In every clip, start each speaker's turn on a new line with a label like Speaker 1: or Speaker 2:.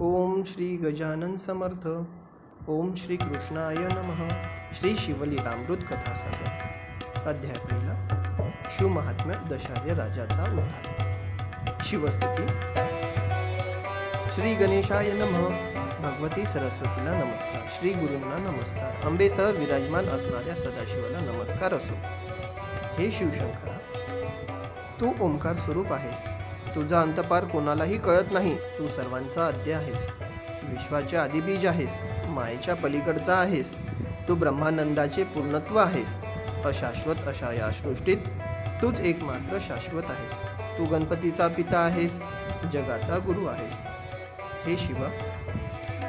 Speaker 1: ओम श्री गजानन समर्थ. ओम श्री कृष्णाय नमः. श्री शिवलीलामृत कथासागर. अध्याय पहिला. शिवमहात्म्य दशार्य राजाचा उद्धार. शिवस्तुती. श्री गणेशाय नमः. भगवती सरस्वतीला नमस्कार. श्री गुरूंना नमस्कार. अंबेसह विराजमान असणाऱ्या सदाशिवाला नमस्कार असो. हे शिवशंकरा, तू ओंकार स्वरूप आहेस. तुझा अंतपार कोणालाही कळत नाही. तू सर्वांचा आद्य आहेस. विश्वाचे आदिबीज आहेस. मायेच्या पलीकडचा आहेस. तू ब्रह्मानंदाचे पूर्णत्व आहेस. अशाश्वत अशा या सृष्टीत तूच एकमात्र शाश्वत आहेस. तू गणपतीचा पिता आहेस. जगाचा गुरु आहेस. हे शिवा,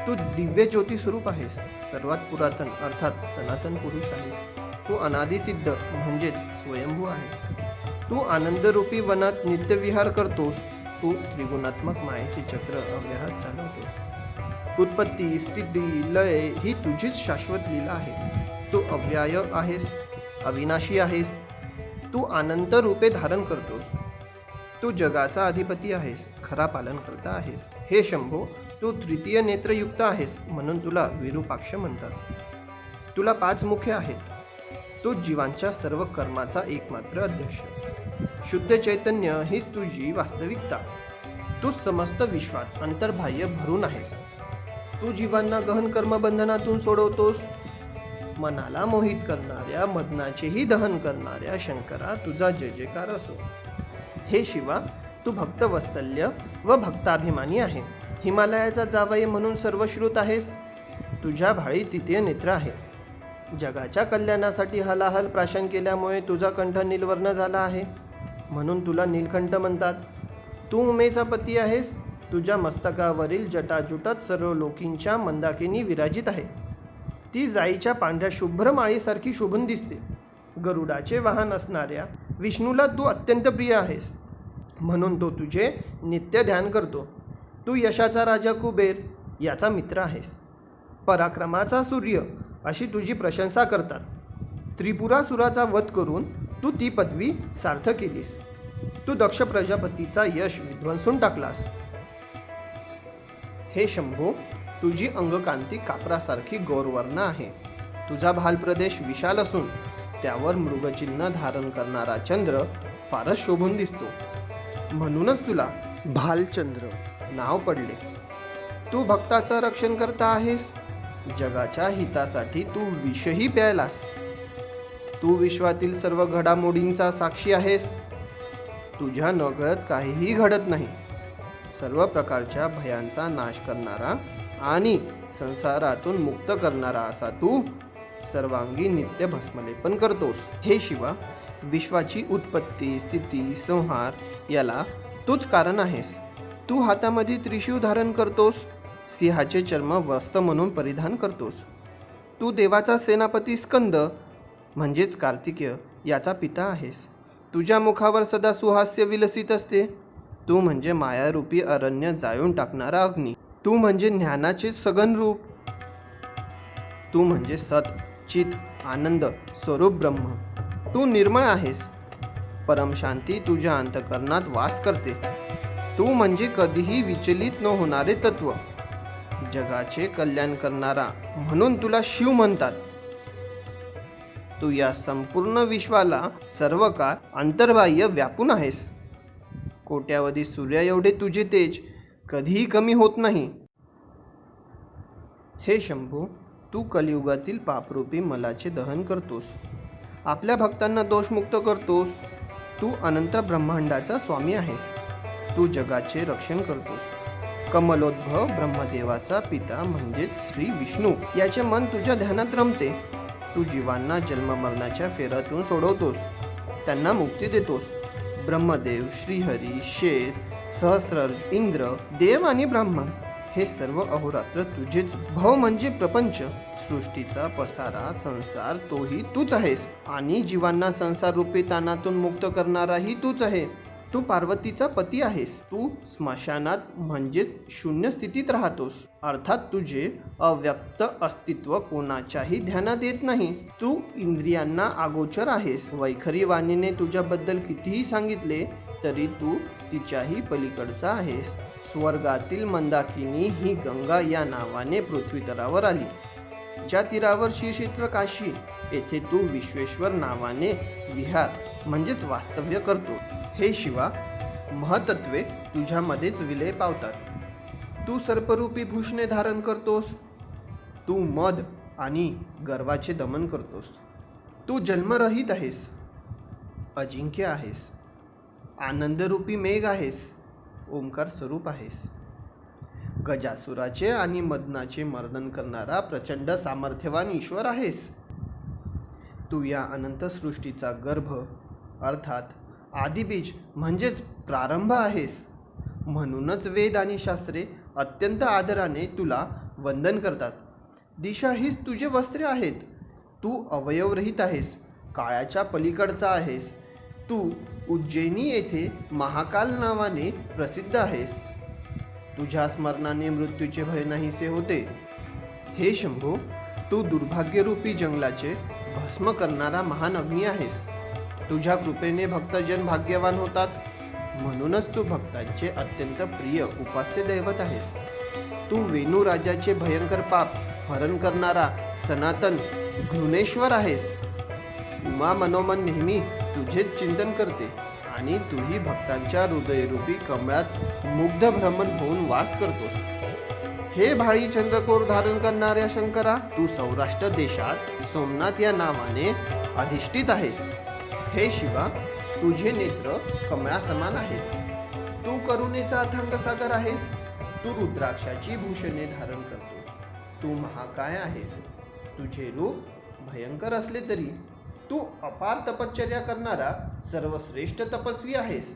Speaker 1: तू दिव्य ज्योती स्वरूप आहेस. सर्वात पुरातन अर्थात सनातन पुरुष आहेस. तू अनादिसिद्ध म्हणजेच स्वयंभू आहेस. तू आनंदरूपी वनात नित्यविहार करतोस. तू त्रिगुणात्मक मायेचे चक्र अव्याहत चालवतोस. उत्पत्ती, स्थिती, लय ही तुझीच शाश्वत लीला आहे. तू अव्यय आहेस, अविनाशी आहेस. तू अनंत रूपे धारण करतोस. तू जगाचा अधिपती आहेस, खरा पालनकर्ता आहेस. हे शंभो, तू तृतीय नेत्रयुक्त आहेस, म्हणून तुला विरूपाक्ष म्हणतात. तुला 5 मुखे आहेत. तू जीवांच्या सर्व कर्माचा एकमात्र अध्यक्ष. शुद्ध चैतन्य हीच तुझी वास्तविकता. तू समस्त विश्वात अंतर्बाह्य भरून आहेस. तू जीवांना गहन कर्मबंधनातून सोडवतोस. मनाला मोहित करणाऱ्या मदनाचेही दहन करणाऱ्या शंकरा, तुझा जय जयकार असो. हे शिवा, तू भक्तवत्सल्य व भक्ताभिमानी आहे. हिमालयाचा जावई म्हणून सर्वश्रुत आहेस. तुझ्या भाळी तृतीय नेत्र आहे. जगाच्या कल्याणासाठी हलाहल प्राशन केल्यामुळे तुझा कंठ नीलवर्ण झाला आहे, म्हणून तुला नीलकंठ म्हणतात. तू उमेचा पती आहेस. तुझ्या मस्तकावरील जटाजुटात सर्व लोकींच्या मंदाकिनी विराजित आहे. ती जाईच्या पांढऱ्या शुभ्र माळीसारखी शोभून दिसते. गरुडाचे वाहन असणाऱ्या विष्णूला तू अत्यंत प्रिय आहेस, म्हणून तो तुझे नित्य ध्यान करतो. तू यशाचा राजा कुबेर याचा मित्र आहेस. पराक्रमाचा सूर्य अशी तुझी प्रशंसा करतात. त्रिपुरासुराचा वध करून तू ती पदवी सार्थ केलीस. तू दक्ष प्रजापतीचा यश विध्वंसून टाकलास. हे शंभो, तुझी अंगकांती कापरासारखी गौरवर्ण आहे. तुझा भाल प्रदेश विशाल असून त्यावर मृगचिन्ह धारण करणारा चंद्र फारच शोभून दिसतो, म्हणूनच तुला भालचंद्र नाव पडले. तू भक्ताचा रक्षण करता आहेस. जगाच्या हितासाठी तू विषही प्यायलास. तू विश्वातील सर्व घडामोडींचा साक्षी आहेस. तुझ्या नकळत काहीही घडत नाही. सर्व प्रकारच्या भयांचा नाश करणारा आणि संसारातून मुक्त करणारा असा तू सर्वांगी नित्य भस्मलेपन करतोस. हे शिवा, विश्वाची उत्पत्ती, स्थिती, संहार याला तूच कारण आहेस. तू हातामध्ये त्रिशूळ धारण करतोस. सिंहाचे चर्म वस्त्र म्हणून परिधान करतोस. तू देवाचा सेनापती स्कंद म्हणजेच कार्तिकेय याचा पिता आहेस. तुझ्या मुखावर सदा सुहास्य विलसित असते. तू म्हणजे मायारूपी अरण्य जाळून टाकणारा अग्नी. तू म्हणजे ज्ञानाचे सघन रूप. तू म्हणजे सत, चित, आनंद स्वरूप ब्रह्म. तू निर्मळ आहेस. परमशांती तुझ्या अंतःकरणात वास करते. तू म्हणजे कधीही विचलित न होणारे तत्व. जगाचे कल्याण करणारा म्हणून तुला शिव म्हणतात. तू या संपूर्ण विश्वाला सर्व काळ अंतर्बाह्य व्यापून आहेस. कोट्यावधी सूर्या एवढे तुझे तेज कधीही कमी होत नाही. हे शंभू, तू कलियुगातील पापरूपी मलाचे दहन करतोस. आपल्या भक्तांना दोषमुक्त करतोस. तू अनंत ब्रह्मांडाचा स्वामी आहेस. तू जगाचे रक्षण करतोस. कमलोद्भव ब्रह्मदेवाचा पिता म्हणजेच श्री विष्णू याचे मन तुझ्या ध्यानात रमते. तू जीवांना जन्ममरणाच्या फेऱ्यातून सोडवतोस. त्यांना मुक्ती देतोस. ब्रह्मदेव, श्रीहरी, शेष, सहस्र, इंद्र, देव आणि ब्राह्मण हे सर्व अहोरात्र तुझेच. भव म्हणजे प्रपंच, सृष्टीचा पसारा, संसार तोही तूच आहेस. आणि जीवांना संसार रूपी ताणातून मुक्त करणाराही तूच आहे. तू पार्वतीचा पती आहेस. तू स्मशानात म्हणजेच शून्य स्थितीत राहतोस. अर्थात तुझे अव्यक्त अस्तित्व कोणाच्याही ध्यानात येत नाही. तू इंद्रियांना अगोचर आहेस. वैखरी वाणीने तुझ्याबद्दल कितीही सांगितले तरी तू तिच्याही पलीकडचा आहेस. स्वर्गातील मंदाकिनी ही गंगा या नावाने पृथ्वी तलावर आली. ज्या तीरावर श्रीक्षेत्र काशी येथे तू विश्वेश्वर नावाने विहार म्हणजेच वास्तव्य करतो. हे शिवा, महतत्वे तुझ्यामध्येच विलय पावतात. तू सर्परूपी भूषणे धारण करतोस. तू मद आणि गर्वाचे दमन करतोस. तू जन्मरहित आहेस, अजिंक्य आहेस, आनंदरूपी मेघ आहेस, ओंकार स्वरूप आहेस. गजासुराचे आणि मदनाचे मर्दन करणारा प्रचंड सामर्थ्यवान ईश्वर आहेस. तू या अनंत सृष्टीचा गर्भ अर्थात आदिबीज म्हणजेच प्रारंभ आहेस. म्हणूनच वेद आणि शास्त्रे अत्यंत आदराने तुला वंदन करतात. दिशा हीच तुझे वस्त्रे आहेत. तू अवयवरहित आहेस, काळाच्या पलीकडचा आहेस. तू उज्जैनी येथे महाकाल नावाने प्रसिद्ध आहेस. तुझ्या स्मरणाने मृत्यूचे भय नाहीसे होते. हे शंभो, तू दुर्भाग्यरूपी जंगलाचे भस्म करणारा महान अग्नी आहेस. तुझ्या कृपेने भक्तजन भाग्यवान होतात. म्हणूनच तू भक्तांचे अत्यंत प्रिय उपास्य दैवत आहेस. तू वेणू राजाचे भयंकर पाप हरण करणारा सनातन घृणेश्वर आहेस. उमा मनोमन नेहमी तुझेच चिंतन करते आणि तूही भक्तांच्या हृदयरूपी कमळात मुग्ध भ्रमण होऊन वास करतोस. हे भाळी चंद्रकोर धारण करणाऱ्या शंकरा, तू सौराष्ट्र देशात सोमनाथ या नावाने अधिष्ठित आहेस. हे शिवा, तुझे नेत्र कमळासमान आहेत. तू करुणेचा अथांग सागर आहेस. तू रुद्राक्षाची भूषणे धारण करतोस. तू महाकाय आहेस. तुझे रूप भयंकर असले तरी तू अपार तपश्चर्या करणारा सर्वश्रेष्ठ तपस्वी आहेस.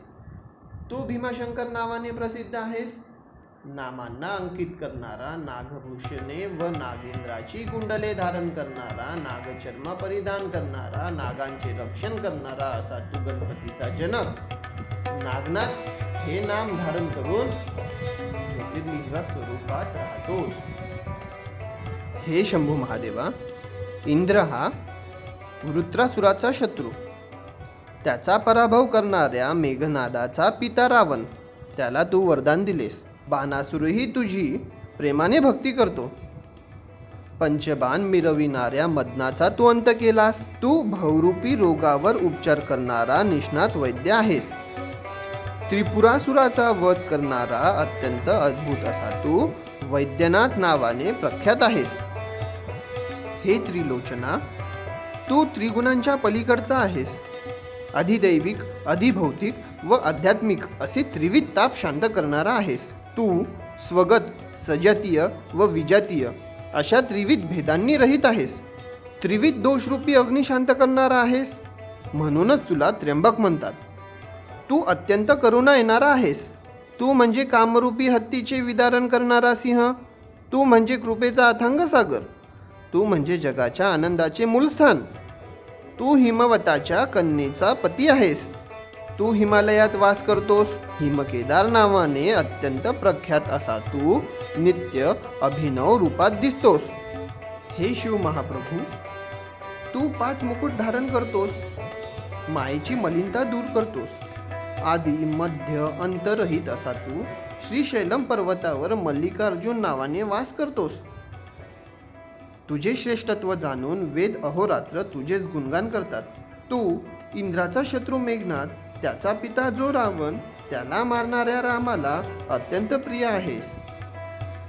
Speaker 1: तू भीमाशंकर नावाने प्रसिद्ध आहेस. नामांना अंकित करणारा, नागभूषणे व नागेंद्राची कुंडले धारण करणारा, नागचर्म परिधान करणारा, नागांचे रक्षण करणारा असा तू गणपतीचा जनक नागनाथ हे नाम धारण करून ज्योतिर्लिंगा स्वरूपात राहतोस. हे शंभू महादेवा, इंद्र हा वृत्रासुराचा शत्रू. त्याचा पराभव करणाऱ्या मेघनादाचा पिता रावण, त्याला तू वरदान दिलेस. बाणासुरही तुझी प्रेमाने भक्ती करतो. पंचबाण मिरविणाऱ्या मदनाचा तू अंत केलास. तू भवरूपी रोगावर उपचार करणारा निष्णात वैद्य आहेस. त्रिपुरासुराचा वध करणारा अत्यंत अद्भुत असा तू वैद्यनाथ नावाने प्रख्यात आहेस. हे त्रिलोचना, तू त्रिगुणांच्या पलीकडचा आहेस. अधिदैविक, अधिभौतिक व आध्यात्मिक असे त्रिविध ताप शांत करणारा आहेस. तू स्वगत, सजातीय व विजातीय अशा त्रिविध भेदांनी रहित आहेस. त्रिविध दोषरूपी अग्नी शांत करणारा आहेस. म्हणूनच तुला त्र्यंबक म्हणतात. तू अत्यंत करुणा येणारा आहेस. तू म्हणजे कामरूपी हत्तीचे विदारण करणारा सिंह. तू म्हणजे कृपेचा अथांग सागर. तू म्हणजे जगाच्या आनंदाचे मूलस्थान. तू हिमवताच्या कन्येचा पती आहेस. तू हिमालयात वास करतोस. हिमकेदार नावाने अत्यंत प्रख्यात असा तू नित्य अभिनव रूपात दिसतोस. हे शिव महाप्रभू, तू 5 मुकुट धारण करतोस. मायेची मलिनता दूर करतोस. आदी मध्य अंतरहित असा तू श्रीशैलम पर्वतावर मल्लिकार्जुन नावाने वास करतोस. तुझे श्रेष्ठत्व जाणून वेद अहोरात्र तुझेच गुणगान करतात. तू इंद्राचा शत्रू मेघनाथ, त्याचा पिता जो रावण, त्याला मारणाऱ्या रामाला अत्यंत प्रिय आहेस.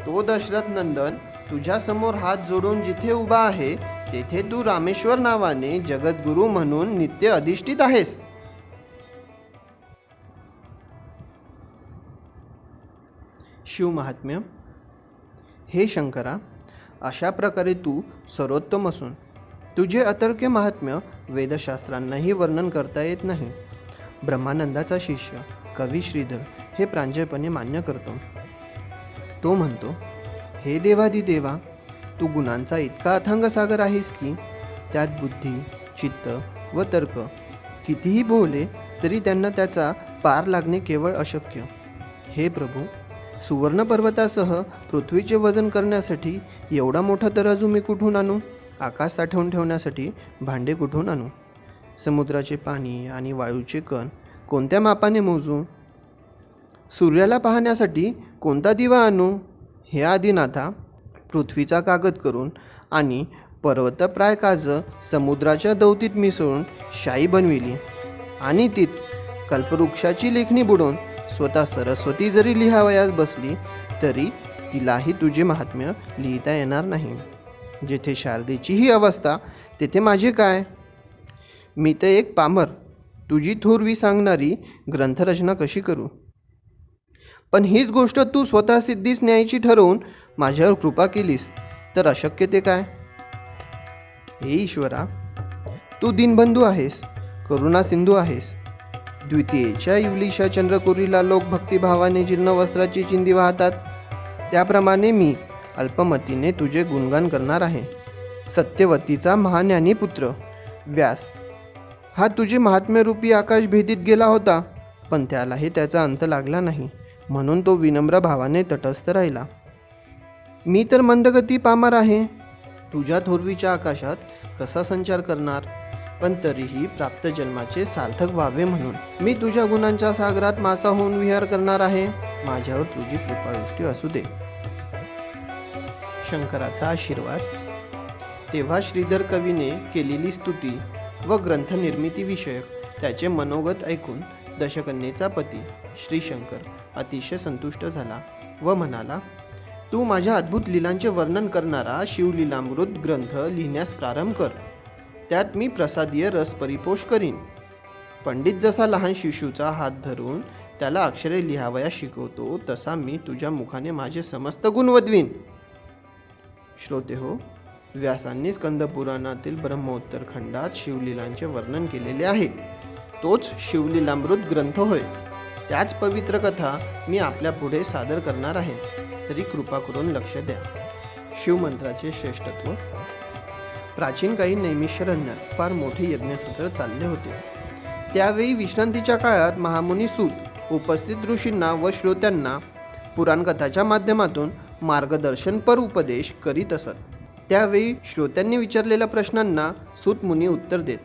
Speaker 1: तो दशरथ नंदन तुझ्या समोर हात जोडून जिथे उभा आहे तेथे तू रामेश्वर नावाने जगद्गुरु म्हणून नित्य अधिष्ठित आहेस. शिव महात्म्य. हे शंकरा, अशा प्रकारे तू सर्वोत्तम असून तुझे अतर्क्य महात्म्य वेदशास्त्रांनाही वर्णन करता येत नाही. ब्रह्मानंदाचा शिष्य कवी श्रीधर हे प्रांजळपणे मान्य करतो. तो म्हणतो, हे देवादिदेवा, तू गुणांचा इतका अथांग सागर आहेस की त्यात बुद्धी, चित्त व तर्क कितीही बोलले तरी त्यांना त्याचा पार लागणे केवळ अशक्य. हे प्रभू, सुवर्ण पर्वतासह पृथ्वीचे वजन करण्यासाठी एवढा मोठा तराजू मी कुठून आणू? आकाश साठवून ठेवण्यासाठी भांडे कुठून आणू? समुद्राचे पाणी आणि वाळूचे कण कोणत्या मापाने मोजू? सूर्याला पाहण्यासाठी कोणता दिवा आणू? हे आदिनाथा, पृथ्वीचा कागद करून आणि पर्वतप्राय काज समुद्राच्या दौतीत मिसळून शाई बनविली आणि तीत कल्पवृक्षाची लेखणी बुडवून स्वतः सरस्वती जरी लिहावयास बसली तरी तिलाही तुझे महात्म्य लिहिता येणार नाही. जेथे शारदेची ही अवस्था तेथे माझे काय? मी तर एक पामर, तुझी थोरवी सांगणारी ग्रंथरचना कशी करू? पण हीच गोष्ट तू स्वतः सिद्धीस न्यायची ठरवून माझ्यावर कृपा केलीस तर अशक्य ते काय? हे ईश्वरा, तू दीनबंधू आहेस, करुणा सिंधू आहेस. द्वितीयेच्या इवलीशा चंद्रकोरीला लोक भक्तिभावाने जीर्ण वस्त्राची चिंधी वाहतात, त्याप्रमाणे मी अल्पमतीने तुझे गुणगान करणार आहे. सत्यवतीचा महाज्ञानी पुत्र व्यास हा तुझे महात्म्यरूपी आकाश भेदीत गेला होता, पण त्यालाही त्याचा अंत लागला नाही, म्हणून तो विनम्र भावाने तटस्थ राहिला. मी तर मंदगती पामर आहे, तुझ्या थोरवीच्या आकाशात कसा संचार करणार? पण तरीही प्राप्त जन्माचे सार्थक व्हावे म्हणून मी तुझ्या गुणांच्या सागरात मासा होऊन विहार करणार आहे. माझ्यावर तुझी कृपादृष्टी असू दे. शंकराचा आशीर्वाद. तेव्हा श्रीधर कवीने केलेली स्तुती व ग्रंथनिर्मिती विषयक त्याचे मनोगत ऐकून दशकन्येचा पती श्री शंकर अतिशय संतुष्ट झाला व म्हणाला, तू माझ्या अद्भुत लीलांचे वर्णन करणारा शिवलीलामृत ग्रंथ लिहिण्यास प्रारंभ कर. त्यात मी प्रसादीय रस परिपोष करीन. पंडित जसा लहान शिशूचा हात धरून त्याला अक्षरे लिहावया शिकवतो, तसा मी तुझ्या मुखाने माझे समस्त गुण वदवीन. श्रोते हो, व्यासांनी स्कंदपुराणातील ब्रह्मोत्तर खंडात शिवलीलांचे वर्णन केलेले आहे. तोच शिवलीलामृत ग्रंथ होय. त्याच पवित्र कथा मी आपल्या पुढे सादर करणार आहे, तरी कृपा करून लक्ष द्या. शिवमंत्राचे श्रेष्ठत्व. प्राचीन काळी नैमिषारण्यात फार मोठे यज्ञसत्र चालले होते. त्यावेळी विश्रांतीच्या काळात महामुनी सूत उपस्थित ऋषींना व श्रोत्यांना पुराणकथाच्या माध्यमातून मार्गदर्शनपर उपदेश करीत असत. त्यावेळी श्रोत्यांनी विचारलेल्या प्रश्नांना सूत मुनी उत्तर देत.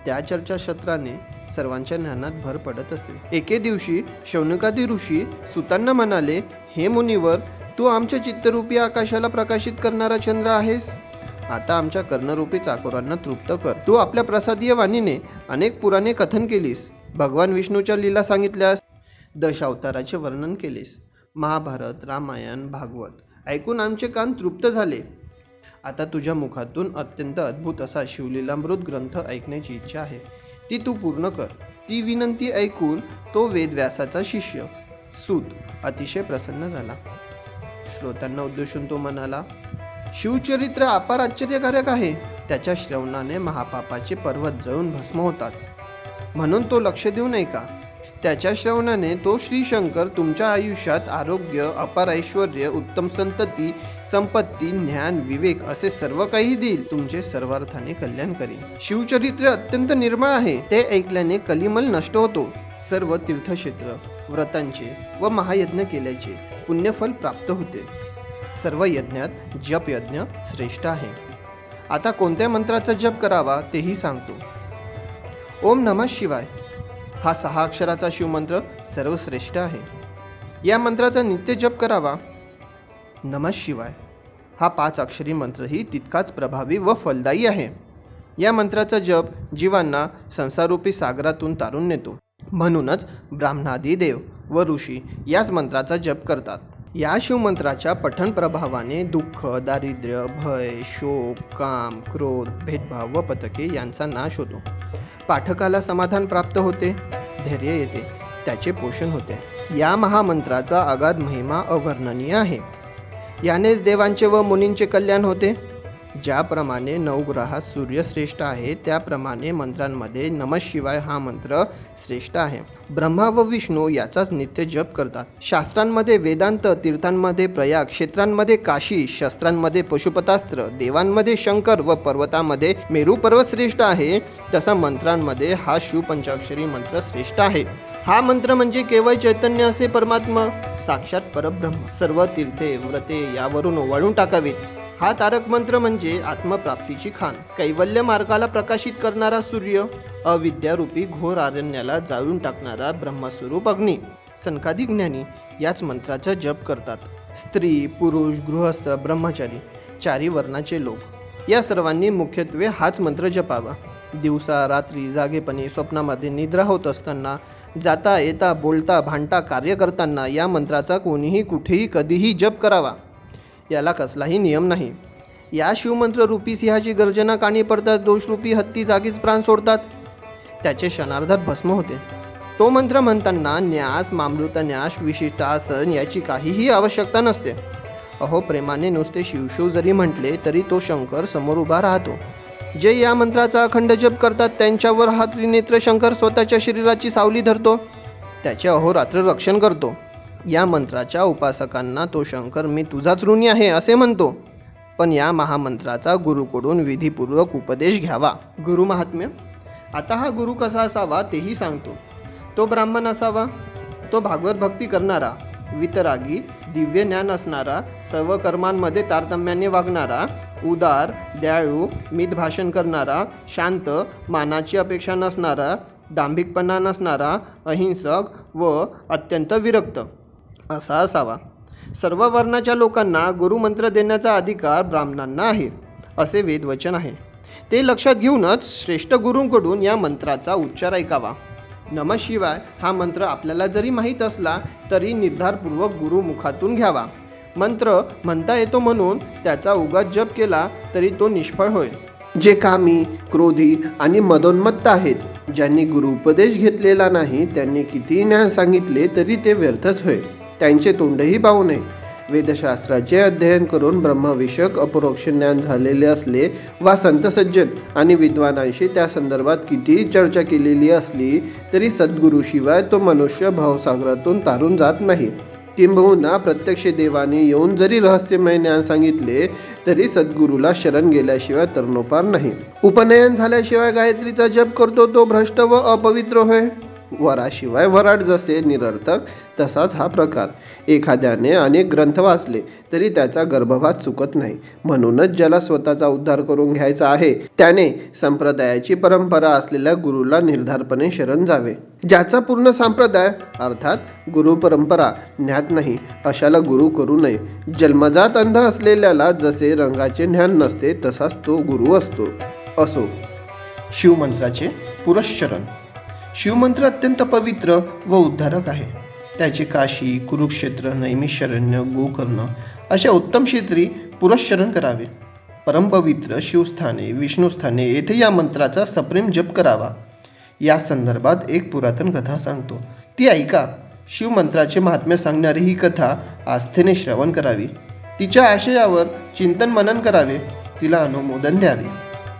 Speaker 1: त्या चर्चासत्राने सर्वांच्या ज्ञानात भर पडत असे. एके दिवशी शौनकादी ऋषी सुतांना म्हणाले, हे मुनिवर, तू आमच्या चित्तरूपी आकाशाला प्रकाशित करणारा चंद्र आहेस. आता आमच्या कर्णरूपी चाकोरांना तृप्त कर. तू आपल्या प्रसादीय वाणीने अनेक पुराणे कथन केलीस, भगवान विष्णूच्या लीला सांगितल्यास, दशावताराचे वर्णन केलेस, महाभारत, रामायण, भागवत ऐकून आमचे कान तृप्त झाले. आता तुझ्या मुखातून अत्यंत अद्भुत असा शिवलीलामृत ग्रंथ ऐकण्याची इच्छा आहे, ती तू पूर्ण कर. ती विनंती ऐकून तो वेदव्यासाचा शिष्य सूत अतिशय प्रसन्न झाला. श्रोत्यांना उद्देशून तो म्हणाला, शिवचरित्र अपार आश्चर्यकारक आहे. त्याच्या श्रवणाने महापापाचे पर्वत जळून भस्म होतात, म्हणून तो लक्ष देऊ नये का? त्याच्या श्रवणाने तो श्री शंकर तुमच्या आयुष्यात आरोग्य, अपार ऐश्वर्य, उत्तम संतती, संपत्ती, ज्ञान, विवेक असे सर्व काही देईल. तुमचे सर्वार्थाने कल्याण करीन. शिवचरित्र अत्यंत निर्मळ आहे. ते ऐकल्याने कलिमल नष्ट होतो. सर्व तीर्थक्षेत्र, व्रतांचे व महायज्ञ केल्याचे पुण्यफल प्राप्त होते. सर्व यज्ञात जप यज्ञ श्रेष्ठ आहे. आता कोणत्या मंत्राचा जप करावा तेही सांगतो. ओम नमः शिवाय हा 6 अक्षराचा शिवमंत्र सर्वश्रेष्ठ आहे. या मंत्राचा नित्य जप करावा. नमः शिवाय हा 5 अक्षरी मंत्रही तितकाच प्रभावी व फलदायी आहे. या मंत्राचा जप जीवांना संसारूपी सागरातून तारून नेतो. म्हणूनच ब्राह्मणादी देव व ऋषी याच मंत्राचा जप करतात. या शिवमंत्राच्या पठण प्रभावाने दुःख, दारिद्र्य, भय, शोक, काम, क्रोध, भेदभाव व पतके यांचा नाश होतो. पाठकाला समाधान प्राप्त होते, धैर्य येते, त्याचे पोषण होते. या महामंत्राचा अगाध महिमा अवर्णनीय आहे. यानेच देवांचे व मुनींचे कल्याण होते. ज्याप्रमाणे नवग्रहात सूर्य श्रेष्ठ आहे, त्याप्रमाणे मंत्रांमध्ये नमः शिवाय हा मंत्र श्रेष्ठ आहे. ब्रह्मा व विष्णू याचाच नित्य जप करतात. शास्त्रांमध्ये वेदांत, तीर्थांमध्ये प्रयाग, क्षेत्रांमध्ये काशी, शस्त्रांमध्ये पशुपतास्त्र, देवांमध्ये शंकर व पर्वतामध्ये मेरू पर्वत श्रेष्ठ आहे, तसा मंत्रांमध्ये हा शिव पंचाक्षरी मंत्र श्रेष्ठ आहे. हा मंत्र म्हणजे केवळ चैतन्य असे परमात्मा, साक्षात परब्रह्म. सर्व तीर्थे, व्रते यावरून ओवाळून टाकावीत. हा तारक मंत्र म्हणजे आत्मप्राप्तीची खाण, कैवल्य मार्गाला प्रकाशित करणारा सूर्य, अविद्यारूपी घोर अरण्याला जाळून टाकणारा ब्रह्मस्वरूप अग्नी. सनकादिक ज्ञानी याच मंत्राचा जप करतात. स्त्री, पुरुष, गृहस्थ, ब्रह्मचारी, चारी वर्णाचे लोक या सर्वांनी मुख्यत्वे हाच मंत्र जपावा. दिवसा रात्री, जागेपणी, स्वप्नामध्ये, निद्रा होत असताना, जाता येता, बोलता, भांडता, कार्य करताना या मंत्राचा कोणीही कुठेही कधीही जप करावा. याला कसलाही नियम नाही. या शिवमंत्र रूपी सिंहाची गर्जना कानी पडतात दोषरूपी हत्ती जागीच प्राण सोडतात. त्याचे क्षणार्धात भस्म होते. तो मंत्र म्हणताना न्यास, मामृत न्यास, विशिष्ट आसन याची काहीही आवश्यकता नसते. अहो, प्रेमाने नुसते शिवशिव जरी म्हटले तरी तो शंकर समोर उभा राहतो. जे या मंत्राचा अखंड जप करतात त्यांच्यावर हा त्रिनेत्र शंकर स्वतःच्या शरीराची सावली धरतो, त्याचे अहोरात्र रक्षण करतो. या मंत्राच्या उपासकांना तो शंकर मी तुझाच ऋणी आहे असे म्हणतो. पण या महामंत्राचा गुरुकडून विधीपूर्वक उपदेश घ्यावा. गुरु महात्म्य. आता हा गुरु कसा असावा तेही सांगतो. तो ब्राह्मण असावा. तो भागवत भक्ती करणारा, वितरागी, दिव्य ज्ञान असणारा, सर्व कर्मांमध्ये तारतम्याने वागणारा, उदार, दयाळू, मित भाषण करणारा, शांत, मानाची अपेक्षा नसणारा, दांभिकपणा नसणारा, अहिंसक व अत्यंत विरक्त असा असावा. सर्व वर्णाच्या लोकांना गुरुमंत्र देण्याचा अधिकार ब्राह्मणांना आहे असे वेदवचन आहे. ते लक्षात घेऊनच श्रेष्ठ गुरूंकडून या मंत्राचा उच्चार ऐकावा. नमः शिवाय हा मंत्र आपल्याला जरी माहीत असला तरी निर्धारपूर्वक गुरुमुखातून घ्यावा. मंत्र म्हणता येतो म्हणून त्याचा उगाच जप केला तरी तो निष्फळ होय. जे कामी, क्रोधी आणि मदोन्मत्त आहेत, ज्यांनी गुरुपदेश घेतलेला नाही, त्यांनी कितीही ज्ञान सांगितले तरी ते व्यर्थच होय. त्यांचे तोंडही पाहू नये. वेदशास्त्राचे अध्ययन करून ब्रह्मविषयक अपरोक्ष ज्ञान झालेले असले वा संत सज्जन आणि विद्वानांशी त्या संदर्भात कितीही चर्चा केलेली असली तरी सद्गुरूशिवाय तो मनुष्य भवसागरातून तारून जात नाही. किंबहुना प्रत्यक्ष देवाने येऊन जरी रहस्यमय ज्ञान सांगितले तरी सद्गुरूला शरण गेल्याशिवाय तरणोपार नाही. उपनयन झाल्याशिवाय गायत्रीचा जप करतो तो भ्रष्ट व अपवित्र होय. वराशिवाय वराड जसे निरर्थक तसाच हा प्रकार. एखाद्याने अनेक ग्रंथ वाचले तरी त्याचा गर्भपात चुकत नाही. म्हणूनच ज्याला स्वतःचा उद्धार करून घ्यायचा आहे त्याने संप्रदायाची परंपरा असलेल्या गुरुला निर्धारपणे शरण जावे. ज्याचा पूर्ण संप्रदाय अर्थात गुरु परंपरा ज्ञात नाही अशाला गुरु करू नये. जन्मजात अंध असलेल्याला जसे रंगाचे ज्ञान नसते तसाच तो गुरु असो. शिवमंत्राचे पुरश्चरण. शिवमंत्र अत्यंत पवित्र व उद्धारक आहे. त्याचे काशी, कुरुक्षेत्र, नैमिषारण्य, गोकर्ण अशा उत्तम क्षेत्री पुरश्चरण करावे. परमपवित्र शिवस्थाने, विष्णुस्थाने येथे या मंत्राचा सप्रेम जप करावा. या संदर्भात एक पुरातन कथा सांगतो, ती ऐका. शिवमंत्राचे महात्म्य सांगणारी ही कथा आस्थेने श्रवण करावी. तिच्या आशयावर चिंतन मनन करावे. तिला अनुमोदन द्यावे.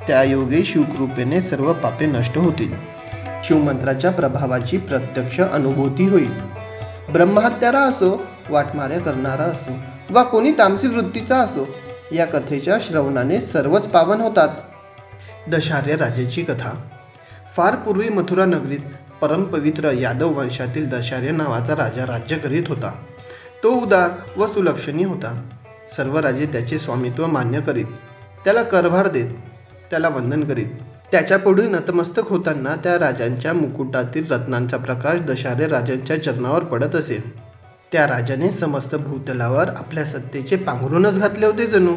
Speaker 1: त्यायोगे शिवकृपेने सर्व पापे नष्ट होतील. शिवमंत्राच्या प्रभावाची प्रत्यक्ष अनुभूती होईल. ब्रह्महत्यारा असो, वाटमाऱ्या करणारा असो वा कोणी तामसी वृत्तीचा असो, या कथेच्या श्रवणाने सर्वच पावन होतात. दशार्य राजाची कथा. फार पूर्वी मथुरा नगरीत परमपवित्र यादव वंशातील दशार्य नावाचा राजा राज्य करीत होता. तो उदार व सुलक्षणी होता. सर्व राजे त्याचे स्वामित्व मान्य करीत, त्याला करभार देत, त्याला वंदन करीत. त्याच्या पुढे नतमस्तक होताना त्या राजांच्या मुकुटातील रत्नांचा प्रकाश दशार्य राजांच्या चरणावर पडत असे. त्या राजाने समस्त भूतलावर आपल्या सत्तेचे पांघरूनच घातले होते जणू.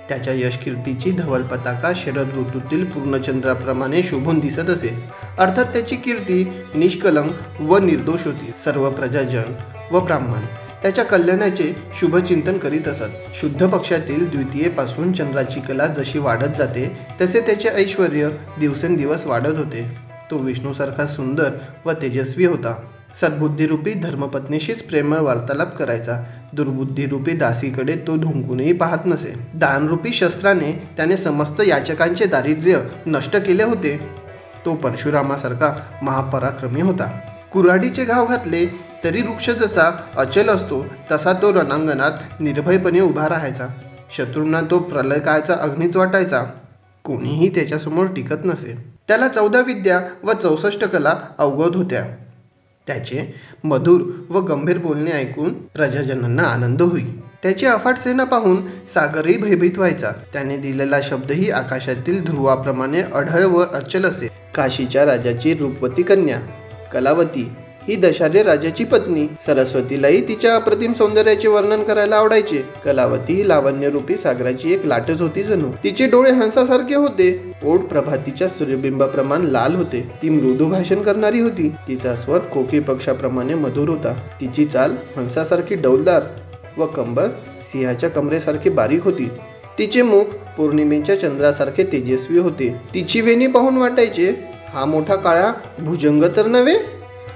Speaker 1: त्याच्या यशकीर्तीची धवल पताका शरद ऋतूतील पूर्णचंद्राप्रमाणे शोभून दिसत असे. अर्थात त्याची कीर्ती निष्कलंक व निर्दोष होती. सर्व प्रजाजन व ब्राह्मण त्याच्या कल्याणाचे शुभचिंतन करीत असत. शुद्ध पक्षातील द्वितीयेपासून चंद्राची कला जशी वाढत जाते तसे त्याचे ऐश्वर दिवसेंदिवस वाढत होते. तो विष्णूसारखा सुंदर व तेजस्वी होता. सद्बुद्धीरूपी धर्मपत्नीशीच प्रेमळ वार्तालाप करायचा. दुर्बुद्धीरूपी दासीकडे तो ढुंकूनही पाहत नसे. दानरूपी शस्त्राने त्याने समस्त याचकांचे दारिद्र्य नष्ट केले होते. तो परशुरामासारखा महापराक्रमी होता. कुऱ्हाडीचे घाव घातले तरी वृक्ष जसा अचल असतो तसा तो रणांगणात निर्भयपणे उभा राहायचा. शत्रूंना तो प्रलयकाळाचा अग्नीच वाटायचा. कोणीही त्याच्यासमोर टिकत नसे. त्याला 14 विद्या व 64 कला अवगत होत्या. त्याचे मधुर व गंभीर बोलणे ऐकून प्रजाजनांना आनंद होई. त्याची अफाट सेना पाहून सागरही भयभीत व्हायचा. त्याने दिलेला शब्दही आकाशातील ध्रुवाप्रमाणे अढळ व अचल असे. काशीच्या राजाची रूपवती कन्या कलावती ही दशार्य राजाची पत्नी. सरस्वतीलाही तिच्या अप्रतिम सौंदर्याचे वर्णन करायला आवडायचे. कलावती ही लावण्यरूपी सागराची एक लाटच होती जणू. तिचे डोळे हंसासारखे होते. ओठ प्रभातीच्या सूर्यबिंबाप्रमाणे लाल होते. ती मृदू भाषण करणारी होती. तिचा स्वर कोकी पक्षाप्रमाणे मधुर होता. तिची चाल हंसासारखी डौलदार व कंबर सिंहाच्या कमरेसारखी बारीक होती. तिचे मुख पौर्णिमेच्या चंद्रासारखे तेजस्वी होते. तिची वेणी पाहून वाटायचे, हा मोठा काळा भुजंग तर नव्हे.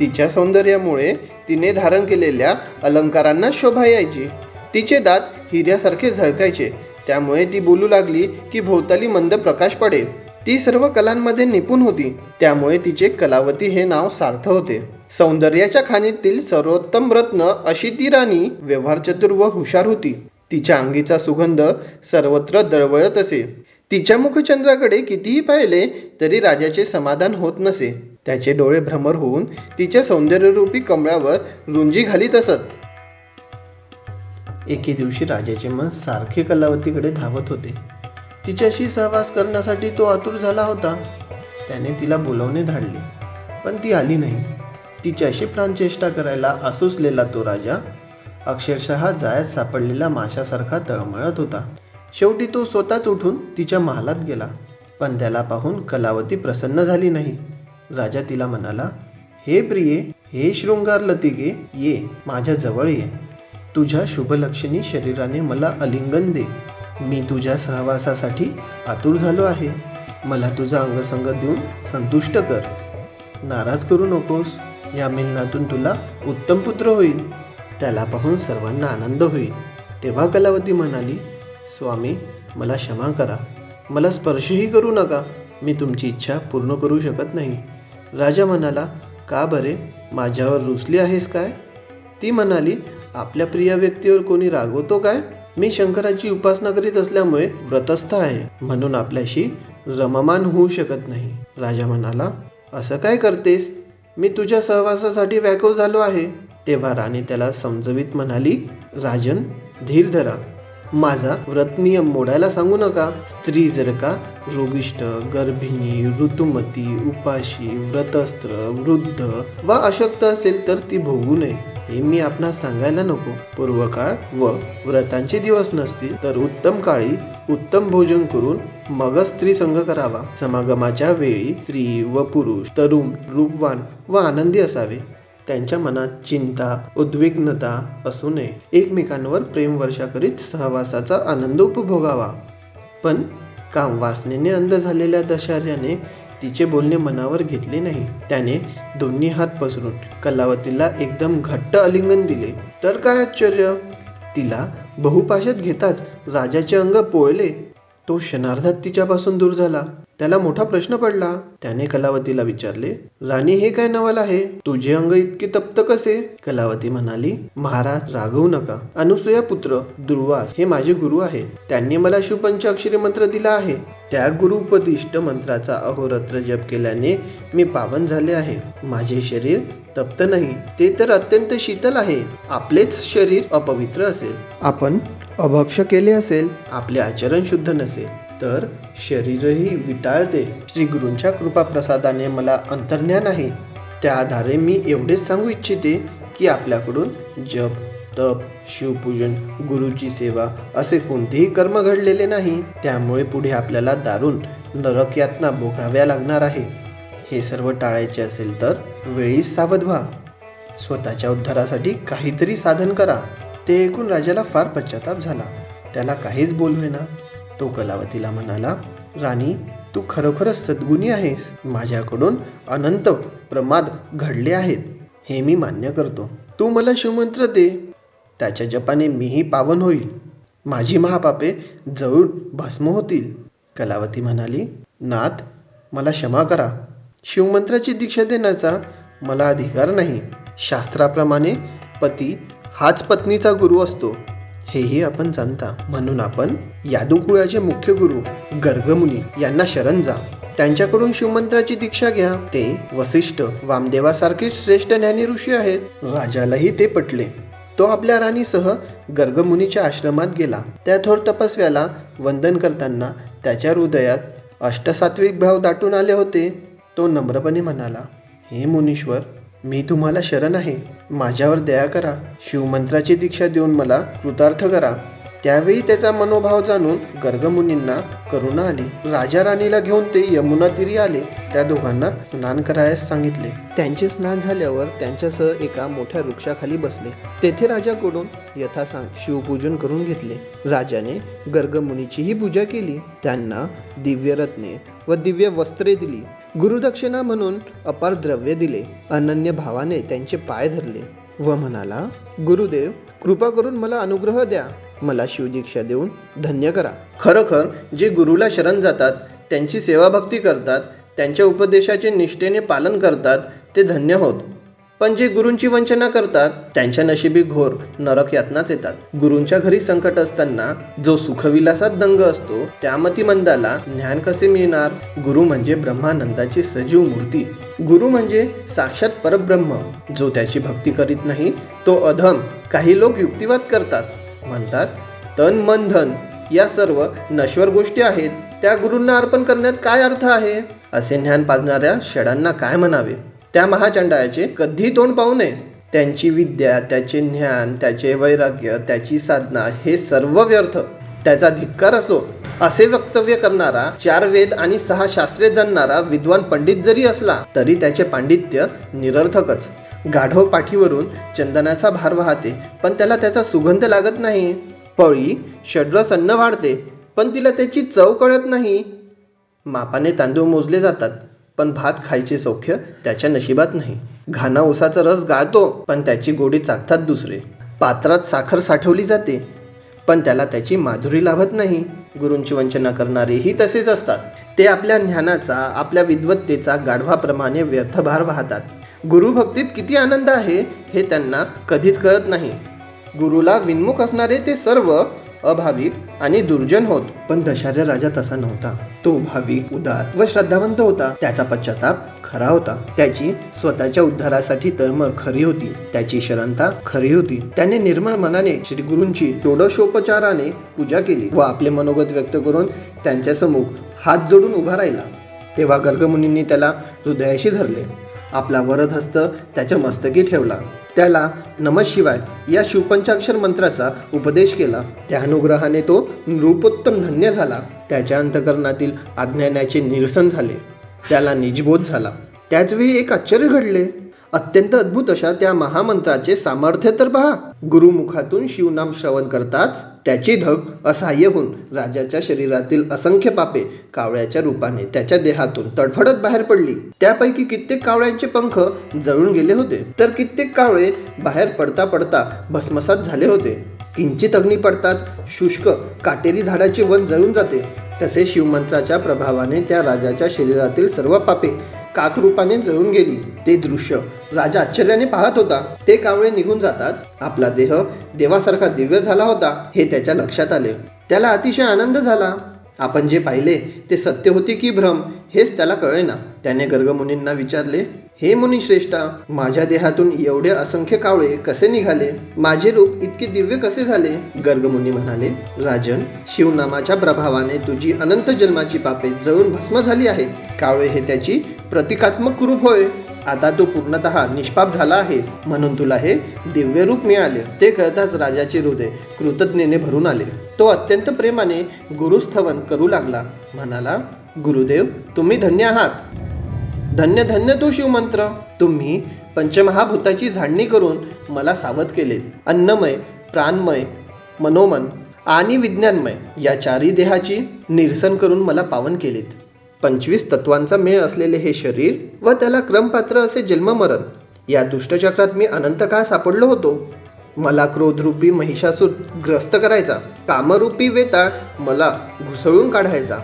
Speaker 1: तिच्या सौंदर्यामुळे तिने धारण केलेल्या अलंकारांना शोभा यायची. तिचे दात हिऱ्यासारखे झळकायचे. त्यामुळे ती बोलू लागली की भोवताली मंद प्रकाश पडे. ती सर्व कलांमध्ये निपुण होती. त्यामुळे तिचे कलावती हे नाव सार्थ होते. सौंदर्याच्या खाणीतील सर्वोत्तम रत्न अशी ती राणी व्यवहारचतुर व हुशार होती. तिच्या अंगीचा सुगंध सर्वत्र दळवळत असे. तिच्या मुखचंद्राकडे कितीही पाहिले तरी राजाचे समाधान होत नसे. त्याचे डोळे भ्रमर होऊन तिच्या सौंदर्यरूपी कमळावर रुंजी घालीत असत. एके दिवशी राजाचे मन सारखे कलावतीकडे धावत होते. तिच्याशी सहवास करण्यासाठी तो आतुर झाला होता. त्याने तिला बोलावणे धाडले, पण ती आली नाही. तिच्याशी प्राणचेष्टा करायला आसुसलेला तो राजा अक्षरशः जाळ्यात सापडलेला माशासारखा तळमळत होता. शेवटी तो स्वतःच उठून तिच्या महालात गेला. पण त्याला पाहून कलावती प्रसन्न झाली नाही. राजा तिला म्हणाला, हे प्रिये, हे शृंगार लतिके, ये माझ्या जवळ ये. तुझ्या शुभलक्षणी शरीराने मला आलिंगन दे. मी तुझ्या सहवासासाठी आतुर झालो आहे. मला तुझा अंगसंग देऊन संतुष्ट कर. नाराज करू नकोस. या मिलनातून तुला उत्तम पुत्र होईल. त्याला पाहून सर्वांना आनंद होईल. तेव्हा कलावती म्हणाली, स्वामी, मला क्षमा करा. मला स्पर्शही करू नका. मी तुमची इच्छा पूर्ण करू शकत नाही. राजा म्हणाला, का बरे, माझ्यावर रुसली आहेस काय? ती म्हणाली, आपल्या प्रिय व्यक्तीवर कोणी रागवतो काय? मी शंकराची उपासना करीत असल्यामुळे व्रतस्थ आहे, म्हणून आपल्याशी रममान होऊ शकत नाही. राजा म्हणाला, असं काय करतेस? मी तुझ्या सहवासासाठी व्याकुळ झालो आहे. तेव्हा राणी त्याला समजवीत म्हणाली, राजन, धीर धरा. माझा व्रतनियम मोडायला सांगू नका. स्त्री जर का रोगिष्ट, गर्भिणी, ऋतुमती, उपाशी, व्रतस्त्र, वृद्ध व अशक्त असेल तर ती भोगू नये. हे मी आपणास सांगायला नको. पूर्वकाळ व व्रतांचे दिवस नसतील तर उत्तम काळी उत्तम भोजन करून मगच स्त्री संग करावा. समागमाच्या वेळी स्त्री व पुरुष तरुण, रूपवान व आनंदी असावे. त्यांच्या मनात चिंता, उद्विग्नता असू नये. एकमेकांवर प्रेम वर्षा करीत सहवासाचा आनंद उपभोगावा. पण काम वासनेने अंध झालेल्या दशार्याने तिचे बोलणे मनावर घेतले नाही. त्याने दोन्ही हात पसरून कलावतीला एकदम घट्ट आलिंगन दिले. तर काय आश्चर्य, तिला बहुपाशात घेताच राजाचे अंग पोळले. तो क्षणार्धात तिच्यापासून दूर झाला. त्याला मोठा प्रश्न पडला. त्याने कलावतीला विचारले, राणी, हे काय नवल आहे? तुझे अंग इतके तप्त कसे? कलावती म्हणाली, महाराज, रागवू नका. अनुसूया पुत्र दुर्वास हे माझे गुरु आहेत. त्यांनी मला शिवपंचाक्षरी मंत्र दिला आहे. त्या गुरुपदिष्ट मंत्राचा अहोरात्र जप केल्याने मी पावन झाले आहे. माझे शरीर तप्त नाही, ते तर अत्यंत शीतल आहे. आपलेच शरीर अपवित्र असेल, आपण अभक्ष केले असेल, आपले आचरण शुद्ध नसेल तर शरीरही विटाळते. श्री गुरूंच्या कृपाप्रसादाने मला अंतर्ज्ञान आहे. त्या आधारे मी एवढेच सांगू इच्छिते की आपल्याकडून जप, तप, शिवपूजन, गुरुची सेवा असे कोणतेही कर्म घडलेले नाही. त्यामुळे पुढे आपल्याला दारुण नरक यातना भोगाव्या लागणार आहे. हे सर्व टाळायचे असेल तर वेळीच सावध व्हा. स्वतःच्या उद्धारासाठी काहीतरी साधन करा. ते ऐकून राजाला फार पश्चाताप झाला. त्याला काहीच बोलवेना. तो कलावतीला म्हणाला, राणी, तू खरोखरच सद्गुणी आहेस. माझ्याकडून अनंत प्रमाद घडले आहेत, हे मी मान्य करतो. तू मला शिवमंत्र दे. त्याच्या जपाने मीही पावन होईल. माझी महापापे जळून भस्म होतील. कलावती म्हणाली, नाथ, मला क्षमा करा. शिवमंत्राची दीक्षा देण्याचा मला अधिकार नाही. शास्त्राप्रमाणे पती हाच पत्नीचा गुरु असतो, हेही आपण जाणता. म्हणून आपण यादुकुळाचे मुख्य गुरु गर्गमुनी यांना शरण जा. त्यांच्याकडून शिवमंत्राची दीक्षा घ्या. ते वसिष्ठ, वामदेवासारखे श्रेष्ठ ज्ञानी ऋषी आहेत. राजालाही ते पटले. तो आपल्या राणीसह गर्गमुनीच्या आश्रमात गेला. त्या थोर तपस्व्याला वंदन करताना त्याच्या हृदयात अष्टसात्विक भाव दाटून आले होते. तो नम्रपणे म्हणाला, हे मुनीश्वर, मी तुम्हाला शरण आहे, माझ्यावर दया करा. शिवमंत्राची दीक्षा देऊन मला कृतार्थ करा. त्यावेळी त्याचा मनोभाव जाणून गर्गमुनींना करुणा आली. राजा राणीला घेऊन ते यमुना तीरी आले. त्या दोघांना स्नान करायस सांगितले. त्यांचे स्नान झाल्यावर त्यांच्यासह एका मोठ्या वृक्षाखाली बसले. तेथे राजाकडून यथासांग शिवपूजन करून घेतले. राजाने गर्गमुनीचीही पूजा केली. त्यांना दिव्य रत्ने व दिव्य वस्त्रे दिली. गुरुदक्षिणा म्हणून अपार द्रव्य दिले. अनन्य भावाने त्यांचे पाय धरले व म्हणाला, गुरुदेव, कृपा करून मला अनुग्रह द्या. मला शिवदीक्षा देऊन धन्य करा. खरोखर जे गुरुला शरण जातात, त्यांची सेवाभक्ती करतात, त्यांच्या उपदेशाचे निष्ठेने पालन करतात, ते धन्य होत. पण जे गुरूंची वंचना करतात, त्यांच्या नशिबी घोर नरक यातनाच येतात. गुरूंच्या घरी संकट असताना जो सुखविलासात दंग असतो, त्या मतिमंदाला ज्ञान कसे मिळणार? गुरु म्हणजे ब्रह्मानंदाची सजीव मूर्ती. गुरु म्हणजे साक्षात परब्रह्म. जो त्याची भक्ती करीत नाही, तो अधम. काही लोक युक्तिवाद करतात, म्हणतात तन मन धन या सर्व नश्वर गोष्टी आहेत, त्या गुरूंना अर्पण करण्यात काय अर्थ आहे? असे ज्ञान पाजणाऱ्या षडांना काय म्हणावे? त्या महाचंडाळाचे कधी तोंड पाहू नये. त्यांची विद्या, त्याचे ज्ञान, त्याचे वैराग्य, त्याची साधना हे सर्व व्यर्थ. त्याचा धिक्कार असो. असे वक्तव्य करणारा 4 वेद आणि 6 शास्त्रे जाणणारा विद्वान पंडित जरी असला, तरी त्याचे पांडित्य निरर्थकच. गाढव पाठीवरून चंदनाचा भार वाहते, पण त्याला त्याचा सुगंध लागत नाही. पळी षड्रस अन्न वाढते, पण तिला त्याची चव कळत नाही. मापाने तांदूळ मोजले जातात, पण भात खायचे सौख्य त्याच्या नशिबात नाही. घाना ऊसाचा रस गाळतो, पण त्याची गोडी चाखतात दुसरे. पात्रात साखर साठवली जाते, पण त्याला त्याची माधुरी लाभत नाही. गुरूंची वंचना करणारेही तसेच असतात. ते आपल्या ज्ञानाचा, आपल्या विद्वत्तेचा गाढवाप्रमाणे व्यर्थ भार वाहतात. गुरुभक्तीत किती आनंद आहे हे त्यांना कधीच कळत नाही. गुरुला विन्मुख असणारे ते सर्व अभाविक आणि दुर्जन होत. पण दशार्य राजा तसा नव्हता. तो भाविक, उदार व श्रद्धावंत होता. त्याचा पश्चाताप खरा होता. त्याची स्वतःच्या उद्धारासाठी तळमळ खरी होती. त्याची शरणता खरी होती. त्याने निर्मळ मनाने श्री गुरूंची षोडशोपचाराने पूजा केली व आपले मनोगत व्यक्त करून त्यांच्या समोर हात जोडून उभा राहिला. तेव्हा गर्गमुनींनी त्याला हृदयाशी धरले. आपला वरद हस्त त्याच्या मस्तकी ठेवला. त्याला नमः शिवाय या शिवपंचाक्षर मंत्राचा उपदेश केला. त्या अनुग्रहाने तो नृपोत्तम धन्य झाला. त्याच्या अंतकरणातील अज्ञानाचे निरसन झाले. त्याला निजबोध झाला. त्याचवेळी एक आश्चर्य घडले. अत्यंत अद्भुत अशा त्या महामंत्राचे सामर्थ्य तर पहा. गुरुमुखातून शिवनाम श्रवण करताच त्याची धग असहाय्य होऊन राजाच्या शरीरातील असंख्य पापे कावळ्याच्या रूपाने त्याच्या देहातून तडफडत बाहेर पडली. त्यापैकी कित्येक कावळ्यांचे पंख जळून गेले होते, तर कित्येक कावळे बाहेर पडता पडता भस्मसात झाले होते. किंचित अग्नी पडताच शुष्क काटेरी झाडाचे वन जळून जाते. तसे शिवमंत्राच्या प्रभावाने त्या राजाच्या शरीरातील सर्व पापे काकरूपाने जळून गेली. ते दृश्य राजा आश्चर्याने पाहत होता. ते कावळे निघून जाताच आपला देह देवासारखा दिव्य झाला होता हे त्याच्या लक्षात आले. त्याला अतिशय आनंद झाला. आपण जे पाहिले ते सत्य होते की भ्रम हेच त्याला कळेना. त्याने गर्गमुनींना विचारले, हे मुनिश्रेष्ठा, माझ्या देहातून एवढे असंख्य कावळे कसे निघाले? माझे रूप इतके दिव्य कसे झाले? गर्गमुनी म्हणाले, राजन, शिवनामाच्या प्रभावाने तुझी अनंत जन्माची पापे जळून भस्म झाली आहेत. कावळे हे त्याची प्रतिकात्मक रूप होय. आता तू पूर्णतः निष्पाप झाला आहेस, म्हणून तुला हे दिव्य रूप मिळाले. ते कळताच राजाचे हृदय कृतज्ञतेने भरून आले. तो अत्यंत प्रेमाने गुरुस्थवन करू लागला. म्हणाला, गुरुदेव, तुम्ही धन्य आहात. धन्य धन्य तू शिवमंत्र. तुम्ही पंचमहाभूताची झाडणी करून मला सावध केलेत. अन्नमय, प्राणमय, मनोमन आणि विज्ञानमय या 4ही देहाची निरसन करून मला पावन केलेत. 25 तत्वांचा मेळ असलेले हे शरीर व त्याला क्रमपात्र असे जन्ममरण या दुष्टचक्रात मी अनंत काळ सापडलो होतो. मला क्रोधरूपी महिषासूर ग्रस्त करायचा. कामरूपी वेताळ मला घुसळून काढायचा.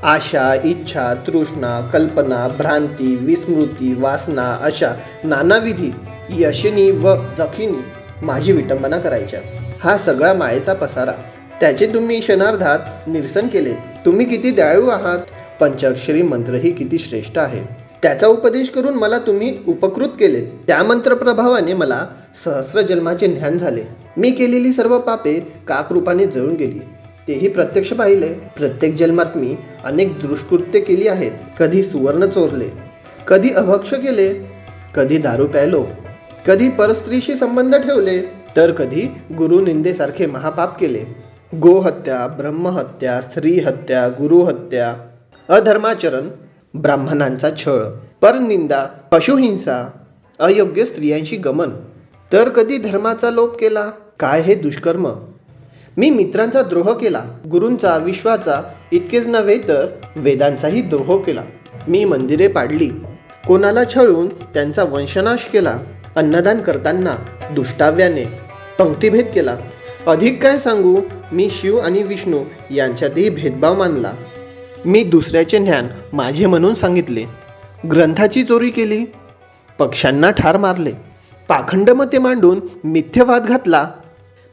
Speaker 1: आशा, इच्छा, तृष्णा, कल्पना, भ्रांती, विस्मृती, वासना अशा नानाविधी यशिनी व जखिनी माझी विटंबना करायच्या. हा सगळा मायेचा पसारा. त्याचे तुम्ही क्षणार्धात निरसन केलेत. तुम्ही किती दयाळू आहात. पंचाक्षरी मंत्रही किती श्रेष्ठ आहे. त्याचा उपदेश करून मला तुम्ही उपकृत केलेत. त्या मंत्रप्रभावाने मला सहस्र जन्माचे ज्ञान झाले. मी केलेली सर्व पापे काकरूपाने जळून गेली. तेही प्रत्यक्ष पाहिले. प्रत्येक जन्मात मी अनेक दुष्कृत्य केली आहेत. कधी सुवर्ण चोरले, कधी अभक्ष केले, कधी दारू प्यायलो, कधी परस्त्रीशी संबंध ठेवले, तर कधी गुरुनिंदेसारखे महापाप केले. गोहत्या, ब्रह्महत्या, स्त्रीहत्या, गुरुहत्या, अधर्माचरण, ब्राह्मणांचा छळ, परनिंदा, पशुहिंसा, अयोग्य स्त्रियांशी गमन, तर कधी धर्माचा लोप केला. काय हे दुष्कर्म. मी मित्रांचा द्रोह केला, गुरूंचा, विश्वाचा, इतकेच नव्हे तर वेदांचाही द्रोह केला. मी मंदिरे पाडली, कोणाला छळून त्यांचा वंशनाश केला. अन्नदान करताना दुष्टाव्याने पंक्तिभेद केला. अधिक काय सांगू, मी शिव आणि विष्णू यांच्यातही भेदभाव मानला. मी दुसऱ्याचे ज्ञान माझे म्हणून सांगितले, ग्रंथाची चोरी केली, पक्ष्यांना ठार मारले, पाखंड मते मांडून मिथ्यवाद घातला.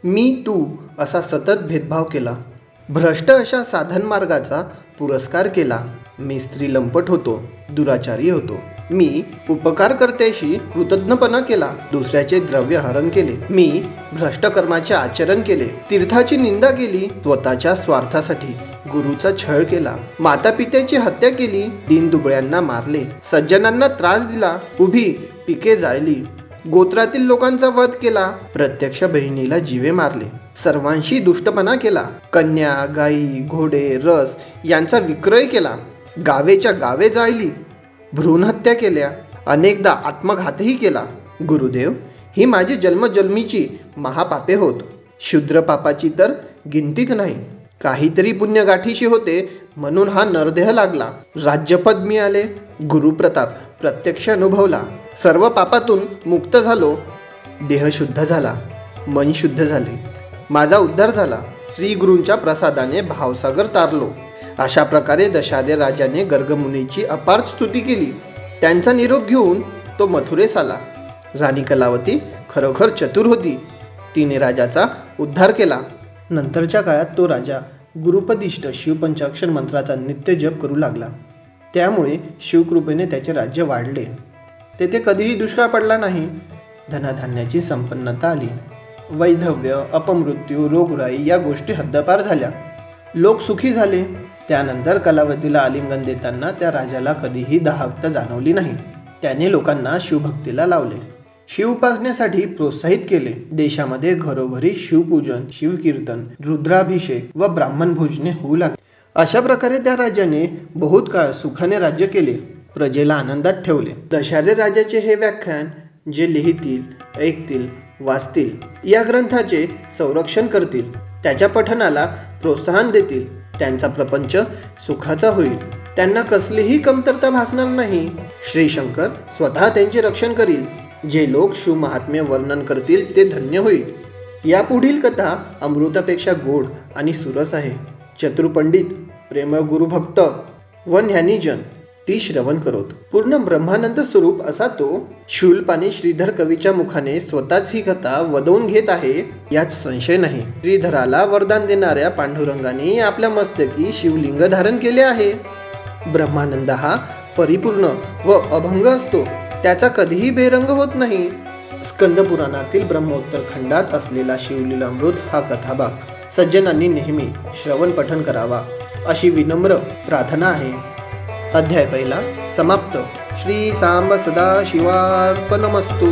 Speaker 1: मी तू असा सतत भेदभाव केला. भ्रष्ट अशा साधन मार्गाचा पुरस्कार केला. मी स्त्री लंपट होतो, दुराचारी होतो. मी उपकारकर्त्याशी कृतज्ञपणा केला, दुसऱ्याचे द्रव्य हरण केले. मी भ्रष्ट कर्माचे आचरण केले, तीर्थाची निंदा केली, स्वतःच्या स्वार्थासाठी गुरुचा छळ केला, माता पित्याची हत्या केली, दीनदुबळ्यांना मारले, सज्जनांना त्रास दिला, उभी पिके जाळली, गोत्रातील लोकांचा वध केला, प्रत्यक्ष बहिणीला जीवे मारले, सर्वांशी दुष्टपणा केला, कन्या, गायी, घोडे, रस यांचा विक्रय केला, गावेच्या गावे जाळली, भ्रूणहत्या केल्या, अनेकदा आत्मघातही केला. गुरुदेव, ही माझी जन्मजन्मीची महापापे होत. शूद्र पापाची तर गिनतीच नाही. काहीतरी पुण्य गाठीशी होते म्हणून हा नरदेह लागला. राज्यपद मिळाले, गुरुप्रताप प्रत्यक्ष अनुभवला. सर्व पापातून मुक्त झालो. देह शुद्ध झाला, मन शुद्ध झाले, माझा उद्धार झाला. श्री गुरूंच्या प्रसादाने भावसागर तारलो. अशा प्रकारे दशार्य राजाने गर्गमुनीची अपार स्तुती केली. त्यांचा निरोप घेऊन तो मथुरेस आला. राणी कलावती खरोखर चतुर होती. तिने राजाचा उद्धार केला. नंतरच्या काळात तो राजा गुरुपदिष्ट शिवपंचाक्षर मंत्राचा नित्य जप करू लागला. त्यामुळे शिवकृपेने त्याचे राज्य वाढले. तेथे कधीही दुष्काळ पडला नाही. धनाधान्याची संपन्नता आली. वैधव्य, अपमृत्यू, रोगराई या गोष्टी हद्दपार झाल्या. लोक सुखी झाले. त्यानंतर कलावतीला आलिंगन देताना त्या राजाला कधीही दाहकता जाणवली नाही. त्याने लोकांना शिवभक्तीला लावले, शिवउपासनेसाठी प्रोत्साहित केले. देशामध्ये घरोघरी शिवपूजन, शिवकीर्तन, रुद्राभिषेक व ब्राह्मण भोजने होऊ लागले. अशा प्रकारे त्या राजाने बहुत काळ सुखाने राज्य केले, प्रजेला आनंदात ठेवले. दशार्य राजाचे हे व्याख्यान जे लिहितील, ऐकतील, वाचतील, या ग्रंथाचे संरक्षण करतील, त्याच्या पठणाला प्रोत्साहन देतील, त्यांचा प्रपंच सुखाचा होईल. त्यांना कसलीही कमतरता भासणार नाही. श्री शंकर स्वतः त्यांचे रक्षण करील. जे लोक शिव महात्म्य वर्णन करतील ते धन्य होईल. यापुढील कथा अमृतापेक्षा गोड आणि सुरस आहे. चतुर पंडित, प्रेमळ गुरुभक्त व ज्ञानीजन ती श्रवण करोत. पूर्ण ब्रह्मानंद स्वरूप असा तो शूलपाणी श्रीधर कवीच्या मुखाने स्वतःच ही कथा वदवून घेत आहे, यात संशय नाही. श्रीधराला वरदान देणाऱ्या पांडुरंगाने आपल्या मस्तकी शिवलिंग धारण केले आहे. ब्रह्मानंद हा परिपूर्ण व अभंग असतो. त्याचा कधीही बेरंग होत नाही. स्कंद पुराणातील ब्रह्मोत्तर खंडात असलेला शिवलीलामृत हा कथाभाग सज्जनांनी नेहमी श्रवण पठण करावा, अशी विनम्र प्रार्थना आहे. अध्याय पहिला समाप्त. श्री सांब सदा शिवार्पणमस्तु.